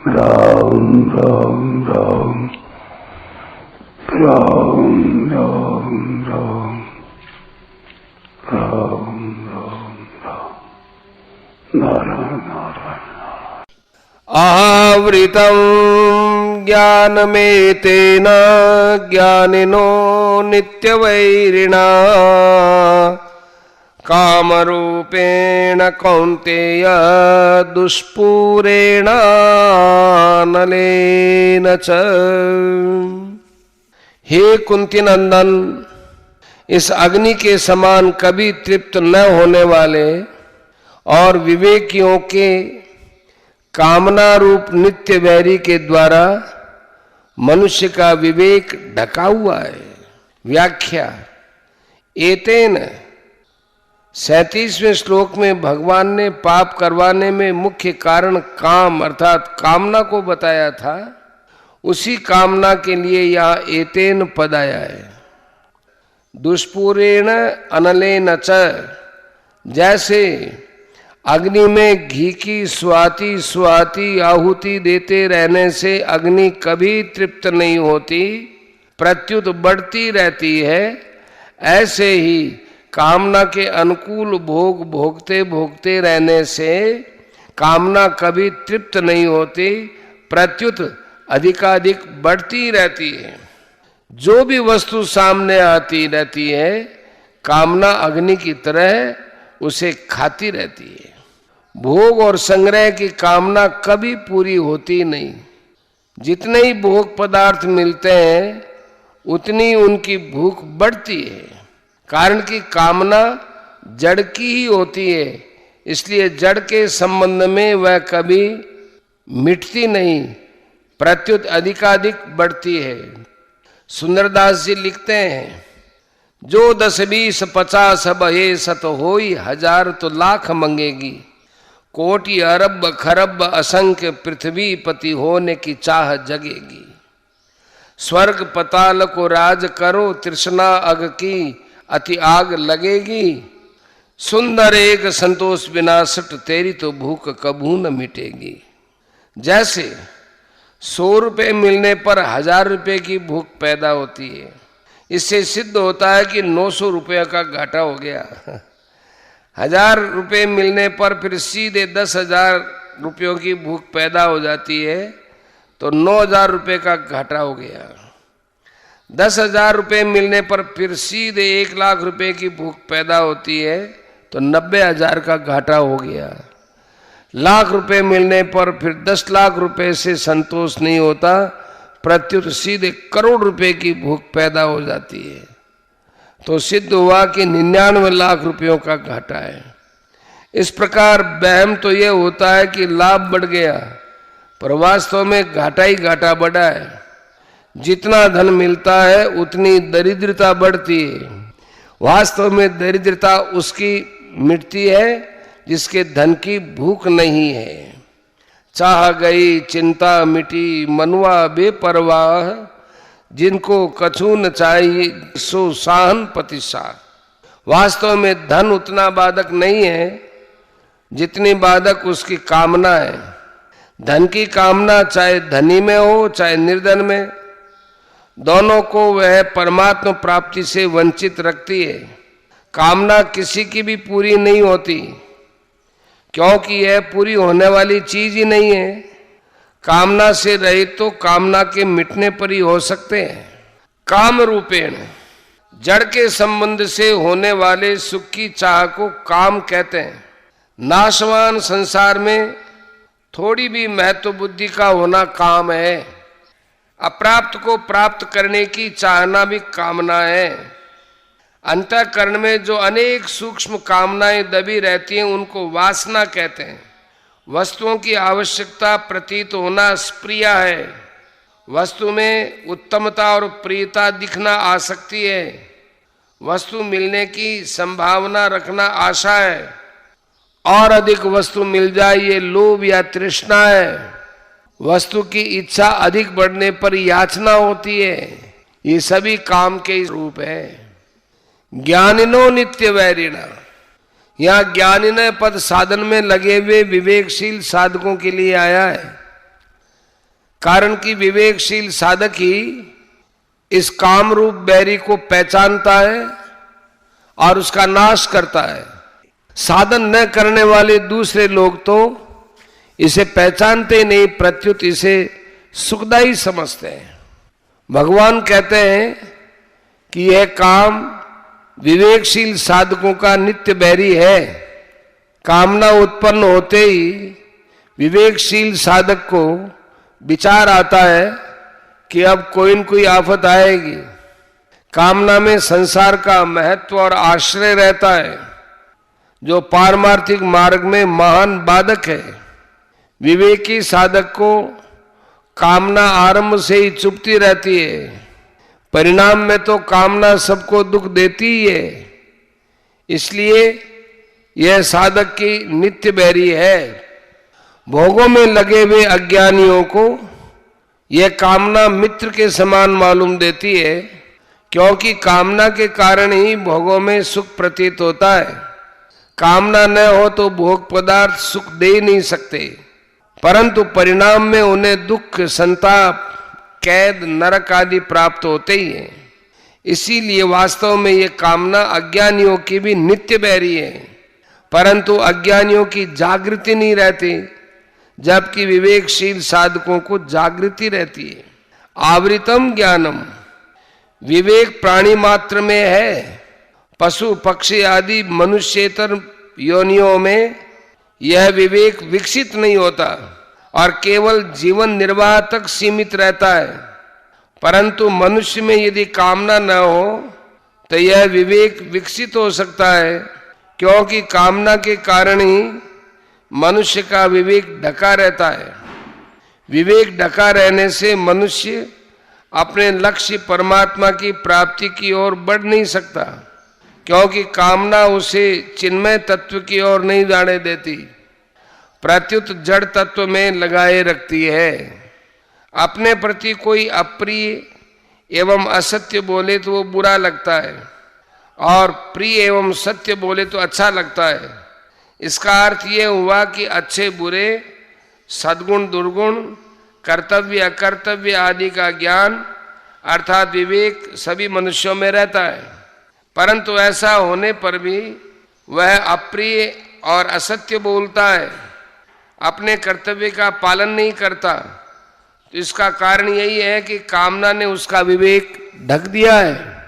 राम राम राम राम राम राम राम राम राम नारायण नारायण। आवृतं ज्ञानमेतेन ज्ञानिनो नित्यवैरिणा कामरूपेण कौन्तेय दुष्पूरेण नलेन च। हे कुंती नंदन, इस अग्नि के समान कभी तृप्त न होने वाले और विवेकियों के कामना रूप नित्य वैरी के द्वारा मनुष्य का विवेक ढका हुआ है। व्याख्या। एतेन 37वें श्लोक में भगवान ने पाप करवाने में मुख्य कारण काम अर्थात कामना को बताया था। उसी कामना के लिए यहाँ एतेन पद आया है। दुष्पूरेण अनलेन च, जैसे अग्नि में घी की स्वाति स्वाति आहुति देते रहने से अग्नि कभी तृप्त नहीं होती, प्रत्युत बढ़ती रहती है, ऐसे ही कामना के अनुकूल भोग भोगते भोगते रहने से कामना कभी तृप्त नहीं होती, प्रत्युत अधिकाधिक बढ़ती रहती है। जो भी वस्तु सामने आती रहती है, कामना अग्नि की तरह उसे खाती रहती है। भोग और संग्रह की कामना कभी पूरी होती नहीं। जितने ही भोग पदार्थ मिलते हैं उतनी उनकी भूख बढ़ती है, कारण कि कामना जड़ की ही होती है। इसलिए जड़ के संबंध में वह कभी मिटती नहीं, प्रत्युत अधिकाधिक बढ़ती है। सुंदरदास जी लिखते हैं, जो 10 20 50 अब हे सत होई, 1000 तो लाख मंगेगी, कोटि अरब खरब असंख्य पृथ्वी पति होने की चाह जगेगी। स्वर्ग पताल को राज करो, तृष्णा अग की अति आग लगेगी, सुंदर एक संतोष विनाशट, तेरी तो भूख कभू न मिटेगी। जैसे 100 रुपये मिलने पर 1000 रुपये की भूख पैदा होती है, इससे सिद्ध होता है कि 900 रुपये का घाटा हो गया। 1000 रुपये मिलने पर फिर सीधे 10,000 रुपयों की भूख पैदा हो जाती है, तो 9,000 रुपये का घाटा हो गया। 10,000 रुपये मिलने पर फिर सीधे 1 लाख रुपये की भूख पैदा होती है, तो 90,000 का घाटा हो गया। लाख रुपए मिलने पर फिर 10 लाख रुपए से संतोष नहीं होता, प्रत्युत सीधे करोड़ रुपए की भूख पैदा हो जाती है। तो सिद्ध हुआ कि 99 लाख रुपयों का घाटा है। इस प्रकार वहम तो यह होता है कि लाभ बढ़ गया, पर वास्तव में घाटा ही घाटा बढ़ा है। जितना धन मिलता है उतनी दरिद्रता बढ़ती है। वास्तव में दरिद्रता उसकी मिटती है जिसके धन की भूख नहीं है। चाह गई चिंता मिटी, मनुआ बेपरवाह, जिनको कछु न चाहिए सो साहन पतिसा। वास्तव में धन उतना बाधक नहीं है जितनी बाधक उसकी कामना है। धन की कामना चाहे धनी में हो चाहे निर्धन में, दोनों को वह परमात्मा प्राप्ति से वंचित रखती है। कामना किसी की भी पूरी नहीं होती, क्योंकि यह पूरी होने वाली चीज ही नहीं है। कामना से रहित तो कामना के मिटने पर ही हो सकते हैं। काम रूपेण, जड़ के संबंध से होने वाले सुख की चाह को काम कहते हैं। नाशवान संसार में थोड़ी भी महत्व बुद्धि का होना काम है। अप्राप्त को प्राप्त करने की चाहना भी कामना है। अंतःकरण में जो अनेक सूक्ष्म कामनाएं दबी रहती हैं उनको वासना कहते हैं। वस्तुओं की आवश्यकता प्रतीत होना स्प्रिया है। वस्तु में उत्तमता और प्रियता दिखना आसक्ति है। वस्तु मिलने की संभावना रखना आशा है। और अधिक वस्तु मिल जाए ये लोभ या तृष्णा है। वस्तु की इच्छा अधिक बढ़ने पर याचना होती है। ये सभी काम के रूप है। ज्ञानिनो नित्य वैरिणा, यहाँ ज्ञानिन पद साधन में लगे हुए विवेकशील साधकों के लिए आया है। कारण कि विवेकशील साधक ही इस काम रूप बैरी को पहचानता है और उसका नाश करता है। साधन न करने वाले दूसरे लोग तो इसे पहचानते नहीं, प्रत्युत इसे सुखदायी समझते हैं। भगवान कहते हैं कि यह काम विवेकशील साधकों का नित्य बैरी है। कामना उत्पन्न होते ही विवेकशील साधक को विचार आता है कि अब कोई न कोई आफत आएगी। कामना में संसार का महत्व और आश्रय रहता है, जो पारमार्थिक मार्ग में महान बाधक है। विवेकी साधक को कामना आरंभ से ही चुभती रहती है, परिणाम में तो कामना सबको दुख देती ही है। इसलिए यह साधक की नित्य बैरी है। भोगों में लगे हुए अज्ञानियों को यह कामना मित्र के समान मालूम देती है, क्योंकि कामना के कारण ही भोगों में सुख प्रतीत होता है। कामना न हो तो भोग पदार्थ सुख दे ही नहीं सकते, परंतु परिणाम में उन्हें दुख, संताप, कैद, नरक आदि प्राप्त होते ही हैं। इसीलिए वास्तव में ये कामना अज्ञानियों की भी नित्य बैरी है, परंतु अज्ञानियों की जागृति नहीं रहती, जबकि विवेकशील साधकों को जागृति रहती है। आवृतम ज्ञानम, विवेक प्राणी मात्र में है। पशु पक्षी आदि मनुष्येतर योनियों में यह विवेक विकसित नहीं होता और केवल जीवन निर्वाह तक सीमित रहता है। परंतु मनुष्य में यदि कामना न हो तो यह विवेक विकसित हो सकता है, क्योंकि कामना के कारण ही मनुष्य का विवेक ढका रहता है। विवेक ढका रहने से मनुष्य अपने लक्ष्य परमात्मा की प्राप्ति की ओर बढ़ नहीं सकता, क्योंकि कामना उसे चिन्मय तत्व की ओर नहीं जाने देती, प्रत्युत जड़ तत्व में लगाए रखती है। अपने प्रति कोई अप्रिय एवं असत्य बोले तो वो बुरा लगता है, और प्रिय एवं सत्य बोले तो अच्छा लगता है। इसका अर्थ ये हुआ कि अच्छे बुरे, सद्गुण दुर्गुण, कर्तव्य अकर्तव्य आदि का ज्ञान अर्थात विवेक सभी मनुष्यों में रहता है, परंतु ऐसा होने पर भी वह अप्रिय और असत्य बोलता है, अपने कर्तव्य का पालन नहीं करता। तो इसका कारण यही है कि कामना ने उसका विवेक ढक दिया है।